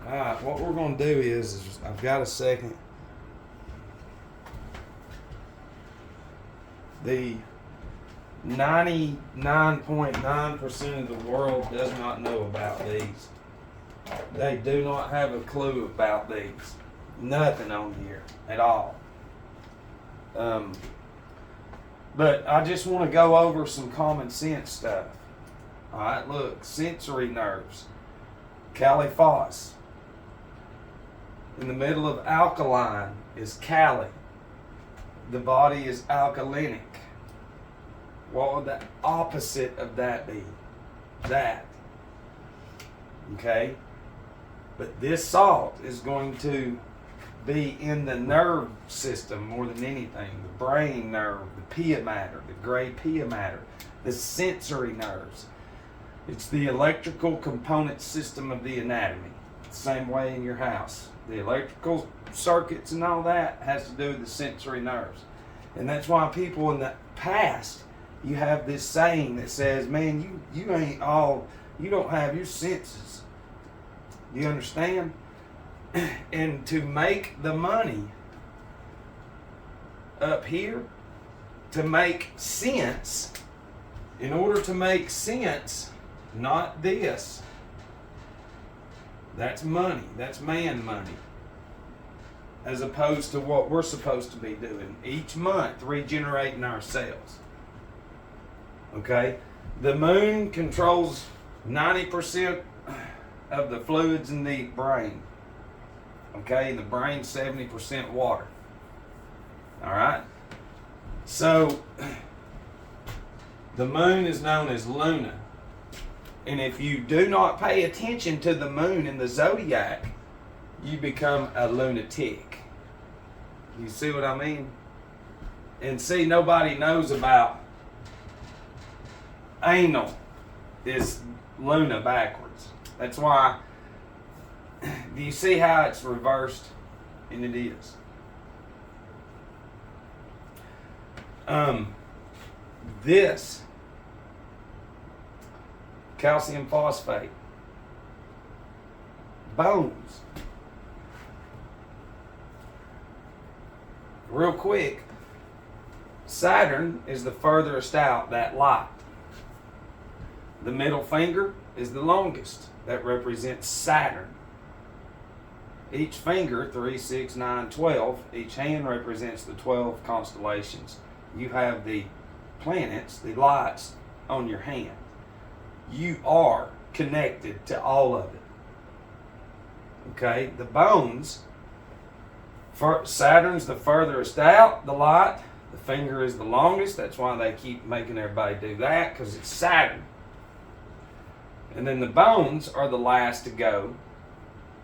Alright, what we're going to do is I've got a second. The 99.9% of the world does not know about these. They do not have a clue about these. Nothing on here at all. But I just want to go over some common sense stuff. Alright, look, sensory nerves. Caliphos. In the middle of alkaline is Cali. The body is alkalinic. What would the opposite of that be? That. Okay? But this salt is going to be in the nerve system more than anything. The brain nerve, the pia mater, the gray pia mater, the sensory nerves. It's the electrical component system of the anatomy. Same way in your house. The electrical circuits and all that has to do with the sensory nerves. And that's why people in the past, you have this saying that says, man, you ain't all, you don't have your senses. You understand? And to make the money up here, to make sense, in order to make sense, not this, that's money. That's man money. As opposed to what we're supposed to be doing. Each month, regenerating ourselves. Okay? The moon controls 90% of the fluids in the brain. Okay? And the brain's 70% water. Alright? So, the moon is known as Luna. And if you do not pay attention to the moon in the zodiac, you become a lunatic. You see what I mean? And see, nobody knows about anal is Luna backwards. That's why, do you see how it's reversed? And it is. This calcium phosphate, bones. Real quick, Saturn is the furthest out that light. The middle finger is the longest. That represents Saturn. Each finger, 3, 6, 9, 12. Each hand represents the 12 constellations. You have the planets, the lights on your hand. You are connected to all of it. Okay? The bones, Saturn's the furthest out, the light. The finger is the longest. That's why they keep making everybody do that, because it's Saturn. And then the bones are the last to go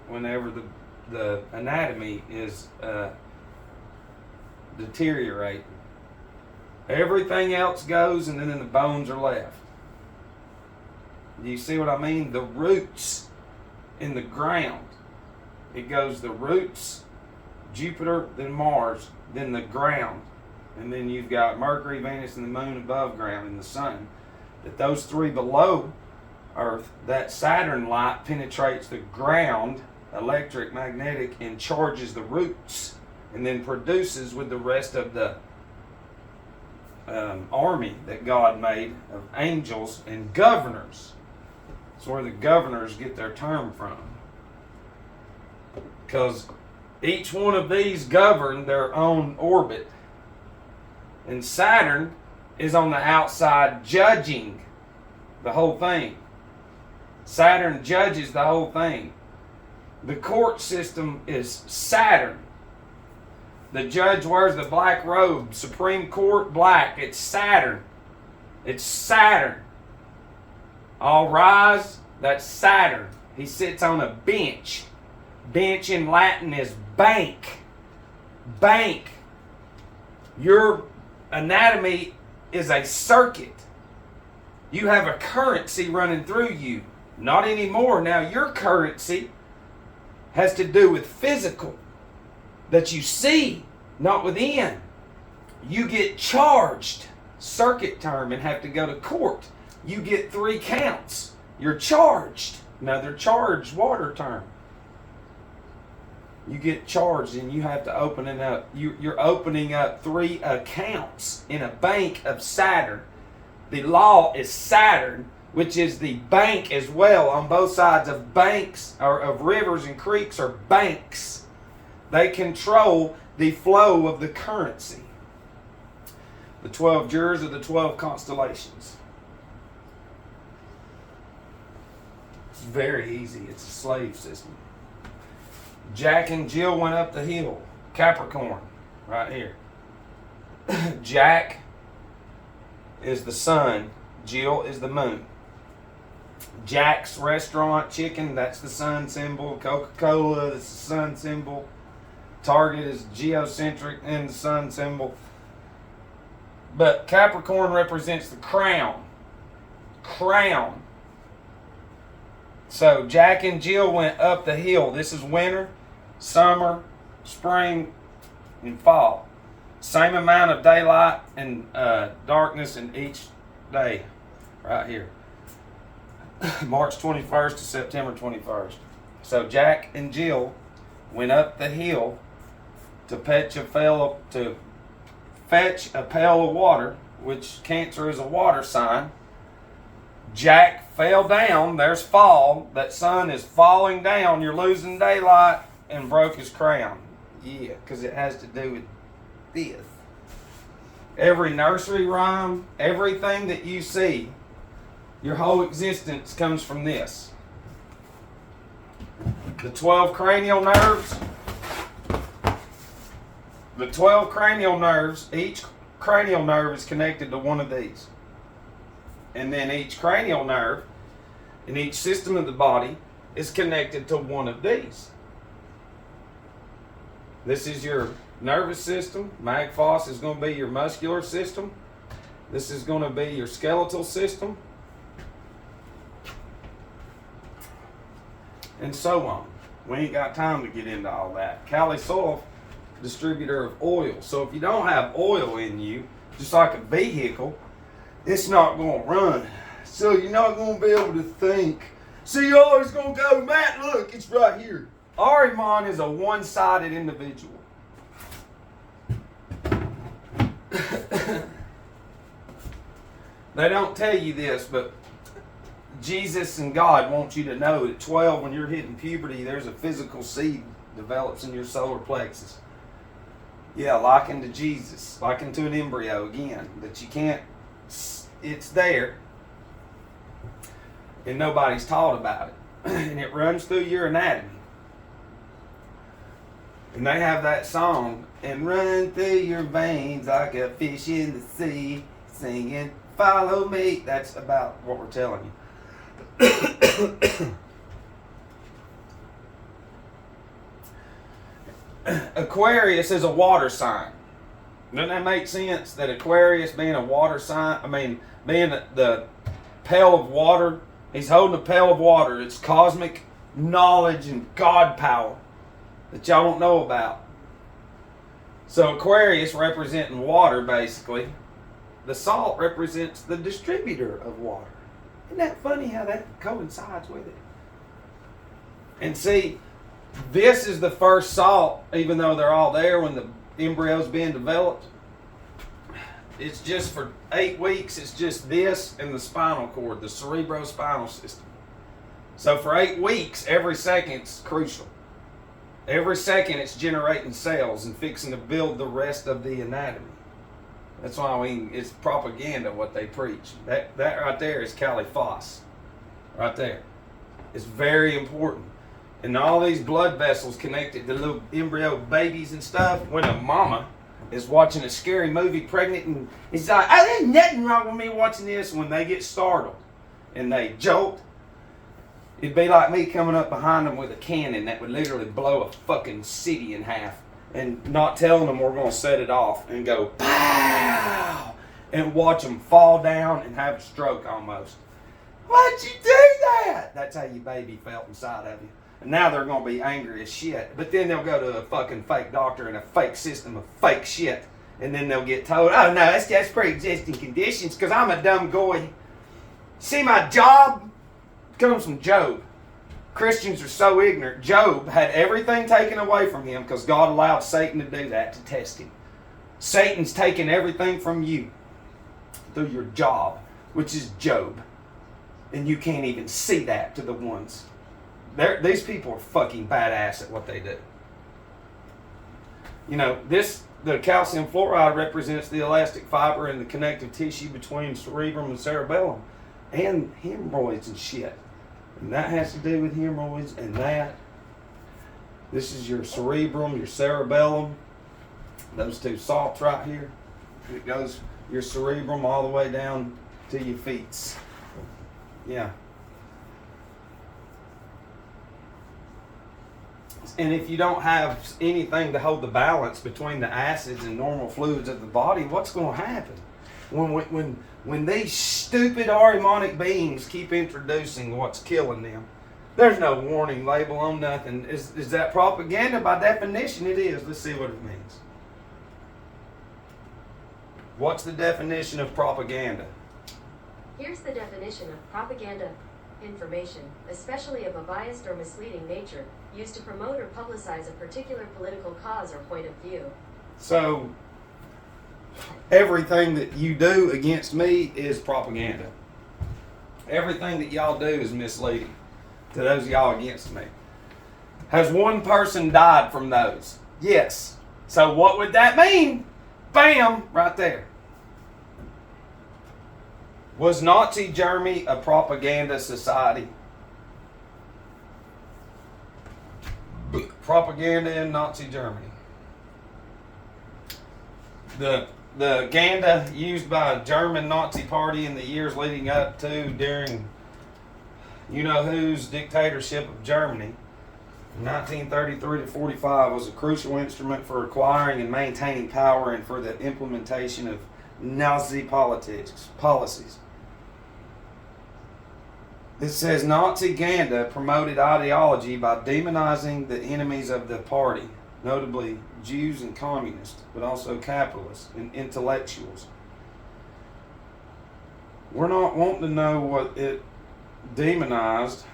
whenever the anatomy is deteriorating. Everything else goes, and then the bones are left. Do you see what I mean? The roots in the ground. It goes the roots, Jupiter, then Mars, then the ground. And then you've got Mercury, Venus, and the moon above ground, and the sun. But those three below Earth, that Saturn light penetrates the ground, electric, magnetic, and charges the roots. And then produces with the rest of the army that God made of angels and governors. That's where the governors get their term from. Because each one of these govern their own orbit. And Saturn is on the outside judging the whole thing. Saturn judges the whole thing. The court system is Saturn. The judge wears the black robe. Supreme Court, black. It's Saturn. It's Saturn. All rise. That's Saturn. He sits on a bench. Bench in Latin is bank. Bank. Your anatomy is a circuit. You have a currency running through you. Not anymore. Now your currency has to do with physical. That you see, not within. You get charged, circuit term, and have to go to court. You get 3 counts. You're charged. Another charged water term. you get charged and you have to open it up. You're opening up 3 accounts in a bank of Saturn. The law is Saturn, which is the bank as well. On both sides of banks, or of rivers and creeks, are banks. They control the flow of the currency. The 12 jurors are the 12 constellations. It's very easy. It's a slave system. Jack and Jill went up the hill. Capricorn, right here. Jack is the sun. Jill is the moon. Jack's restaurant chicken, that's the sun symbol. Coca-Cola, that's the sun symbol. Target is geocentric and the sun symbol. But Capricorn represents the crown. Crown. So Jack and Jill went up the hill. This is winter, summer, spring, and fall. Same amount of daylight and darkness in each day. Right here. March 21st to September 21st. So Jack and Jill went up the hill to fetch a pail of water, which Cancer is a water sign. Jack fell down. There's fall. That sun is falling down. You're losing daylight, and broke his crown. Yeah, because it has to do with this. Every nursery rhyme, everything that you see, your whole existence comes from this. The 12 cranial nerves. The 12 cranial nerves, each cranial nerve is connected to one of these. And then each cranial nerve in each system of the body is connected to one of these. This is your nervous system. Magfoss is going to be your muscular system. This is going to be your skeletal system. And so on. We ain't got time to get into all that. Cali Soil, distributor of oil. So if you don't have oil in you, just like a vehicle, it's not going to run. So you're not going to be able to think. So you're always going to go, Matt, look, it's right here. Ahriman is a one-sided individual. They don't tell you this, but Jesus and God want you to know that 12, when you're hitting puberty, there's a physical seed develops in your solar plexus. Yeah, likened to Jesus, likened to an embryo again, that you can't, it's there, and nobody's taught about it. And it runs through your anatomy. And they have that song, and run through your veins like a fish in the sea, singing, follow me. That's about what we're telling you. Aquarius is a water sign. Doesn't that make sense? That Aquarius being a water sign, being the pail of water, he's holding a pail of water. It's cosmic knowledge and God power that y'all don't know about. So Aquarius representing water, basically. The salt represents the distributor of water. Isn't that funny how that coincides with it? And see, this is the first salt, even though they're all there when the embryo's being developed. It's just for 8 weeks, it's just this and the spinal cord, the cerebrospinal system. So for 8 weeks, every second's crucial. Every second it's generating cells and fixing to build the rest of the anatomy. That's why it's propaganda what they preach. That right there is Cali Foss. Right there. It's very important. And all these blood vessels connected to little embryo babies and stuff, when a mama is watching a scary movie pregnant and it's like, oh, there's nothing wrong with me watching this, when they get startled and they jolt, it'd be like me coming up behind them with a cannon that would literally blow a fucking city in half and not telling them we're going to set it off and go, pow, and watch them fall down and have a stroke almost. Why'd you do that? That's how your baby felt inside of you. And now they're going to be angry as shit. But then they'll go to a fucking fake doctor and a fake system of fake shit. And then they'll get told, oh no, that's just pre-existing conditions because I'm a dumb goy. See, my job comes from Job. Christians are so ignorant. Job had everything taken away from him because God allowed Satan to do that, to test him. Satan's taken everything from you through your job, which is Job. And you can't even see that to the ones. These people are fucking badass at what they do. You know, the calcium fluoride represents the elastic fiber and the connective tissue between cerebrum and cerebellum. And hemorrhoids and shit. And that has to do with hemorrhoids and that. This is your cerebrum, your cerebellum. Those two salts right here. It goes your cerebrum all the way down to your feet. Yeah. And if you don't have anything to hold the balance between the acids and normal fluids of the body, what's going to happen? When these stupid Ahrimanic beings keep introducing what's killing them, there's no warning label on nothing. Is that propaganda? By definition, it is. Let's see what it means. What's the definition of propaganda? Here's the definition of propaganda: information, especially of a biased or misleading nature, used to promote or publicize a particular political cause or point of view. So, everything that you do against me is propaganda. Everything that y'all do is misleading to those of y'all against me. Has one person died from those? Yes. So what would that mean? Bam! Right there. Was Nazi Germany a propaganda society? Propaganda in Nazi Germany. The Ganda used by a German Nazi party in the years leading up to, during you-know-who's dictatorship of Germany, 1933 to 45, was a crucial instrument for acquiring and maintaining power and for the implementation of Nazi policies. It says Nazi Ganda promoted ideology by demonizing the enemies of the party, notably Jews and communists, but also capitalists and intellectuals. We're not wanting to know what it demonized.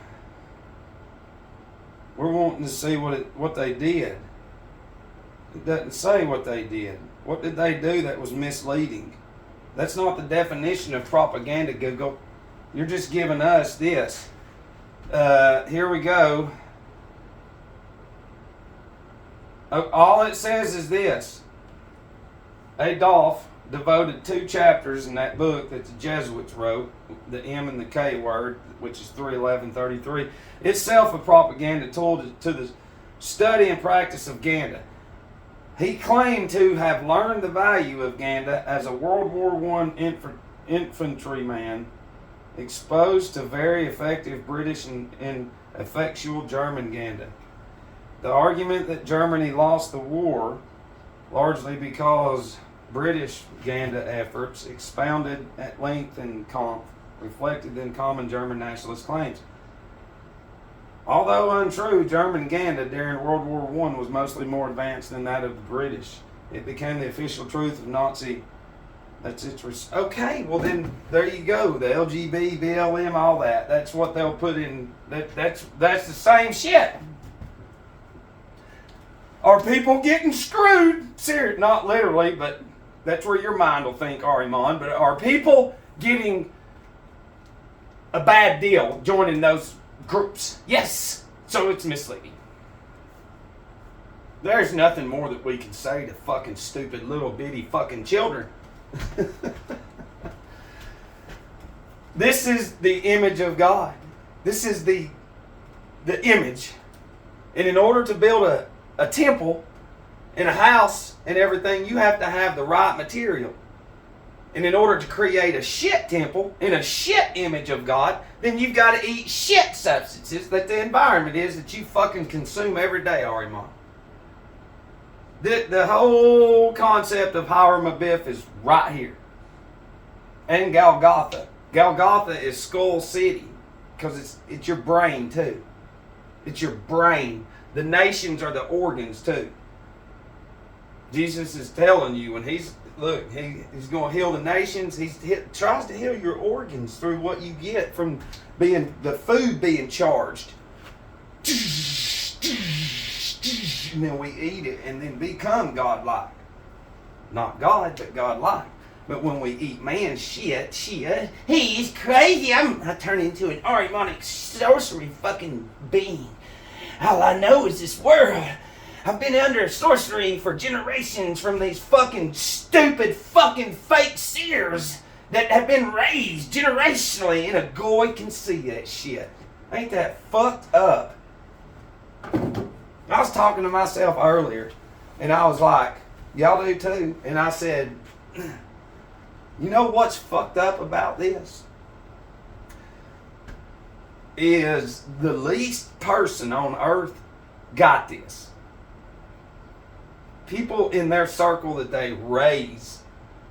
We're wanting to see what they did. It doesn't say what they did. What did they do that was misleading? That's not the definition of propaganda, Google. You're just giving us this. Here we go. All it says is this. Adolf devoted 2 chapters in that book that the Jesuits wrote, the M and the K word, which is 31133, itself a propaganda tool to the study and practice of Ganda. He claimed to have learned the value of Ganda as a World War I infantryman, exposed to very effective British and effectual German Ganda. The argument that Germany lost the war largely because British Ganda efforts expounded at length and reflected in common German nationalist claims. Although untrue, German Ganda during World War I was mostly more advanced than that of the British. It became the official truth of Nazi. Okay, well then there you go. The LGB, BLM, all that. That's what they'll put in. That's the same shit. Are people getting screwed? Seriously, not literally, but that's where your mind will think, Ariman. But are people getting a bad deal joining those groups? Yes. So it's misleading. There's nothing more that we can say to fucking stupid little bitty fucking children. This is the image of God. This is the image. And in order to build a temple and a house and everything, you have to have the right material. And in order to create a shit temple and a shit image of God, then you've got to eat shit substances that the environment is that you fucking consume every day, Ariman. The whole concept of Hiram Abiff is right here. And Golgotha. Golgotha is Skull City because it's your brain too. It's your brain. The nations are the organs too. Jesus is telling you when he's going to heal the nations. He tries to heal your organs through what you get from the food being charged. and then we eat it and then become godlike. Not God, but godlike. But when we eat man shit, he's crazy. I turn into an Arimonic sorcery fucking being. All I know is this world. I've been under sorcery for generations from these fucking stupid fucking fake seers that have been raised generationally, and a goy can see that shit. Ain't that fucked up? I was talking to myself earlier, and I was like, y'all do too? And I said, you know what's fucked up about this? Is the least person on earth got this. People in their circle that they raise,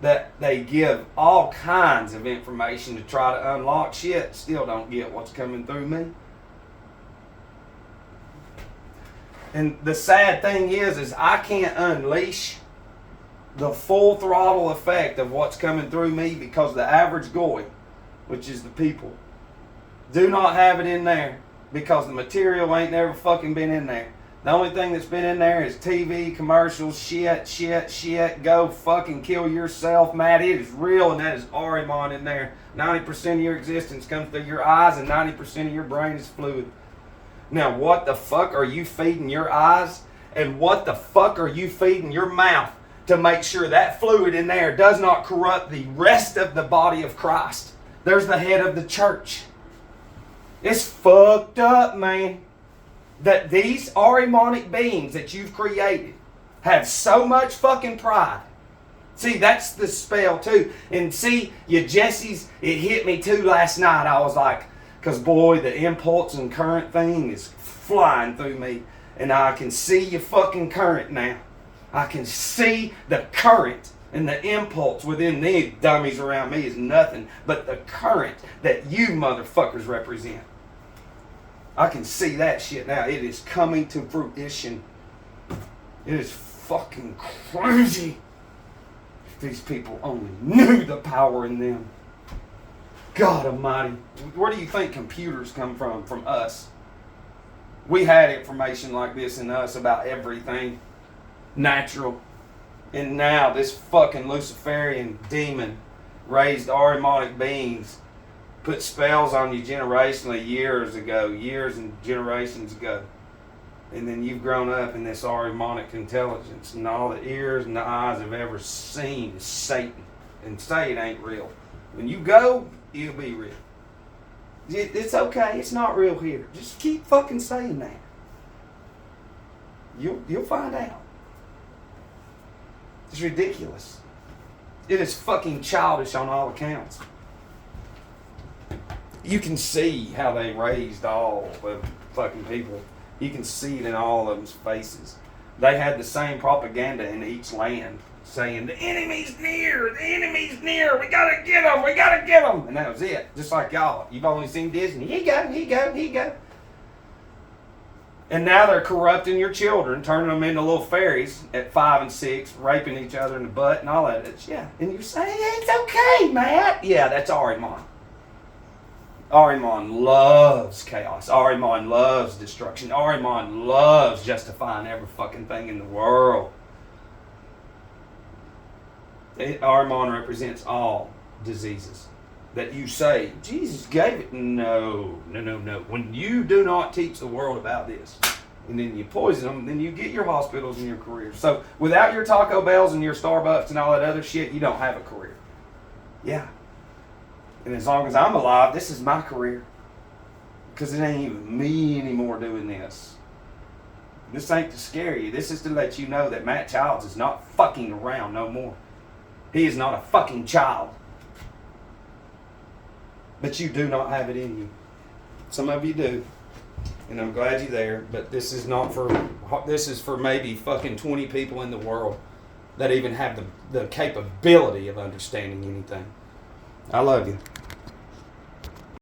that they give all kinds of information to try to unlock shit, still don't get what's coming through me. And the sad thing is I can't unleash the full throttle effect of what's coming through me because the average goy, which is the people, do not have it in there because the material ain't never fucking been in there. The only thing that's been in there is TV, commercials, shit. Go fucking kill yourself, Matt. It is real, and that is Arimon in there. 90% of your existence comes through your eyes, and 90% of your brain is fluid. Now, what the fuck are you feeding your eyes? And what the fuck are you feeding your mouth to make sure that fluid in there does not corrupt the rest of the body of Christ? There's the head of the church. It's fucked up, man. That these Arimonic beings that you've created have so much fucking pride. See, that's the spell too. And see, you Jesse's, it hit me too last night. I was like, because boy, the impulse and current thing is flying through me. And I can see your fucking current now. I can see the current and the impulse within these dummies around me is nothing but the current that you motherfuckers represent. I can see that shit now. It is coming to fruition. It is fucking crazy. If these people only knew the power in them. God almighty. Where do you think computers come from? From us. We had information like this in us about everything natural. And now this fucking Luciferian demon raised Arimonic beings put spells on you generationally years and generations ago. And then you've grown up in this Arimonic intelligence, and all the ears and the eyes have ever seen is Satan. And say it ain't real. When you go, it'll be real. It's okay, it's not real here. Just keep fucking saying that. You'll find out. It's ridiculous. It is fucking childish on all accounts. You can see how they raised all the fucking people. You can see it in all of them's faces. They had the same propaganda in each land saying, the enemy's near, we gotta get them. And that was it. Just like y'all. You've only seen Disney. Here you go. And now they're corrupting your children, turning them into little fairies at 5 and 6, raping each other in the butt and all that. Yeah. And you're saying, it's okay, Matt. Yeah, that's Arimon. Arimon loves chaos. Arimon loves destruction. Arimon loves justifying every fucking thing in the world. Arimon represents all diseases that you say, Jesus gave it. No. When you do not teach the world about this, and then you poison them, then you get your hospitals and your careers. So without your Taco Bells and your Starbucks and all that other shit, you don't have a career. Yeah. And as long as I'm alive, this is my career. Because it ain't even me anymore doing this. This ain't to scare you. This is to let you know that Matt Childs is not fucking around no more. He is not a fucking child. But you do not have it in you. Some of you do. And I'm glad you're there. But this is not for, this is for maybe fucking 20 people in the world that even have the capability of understanding anything. I love you.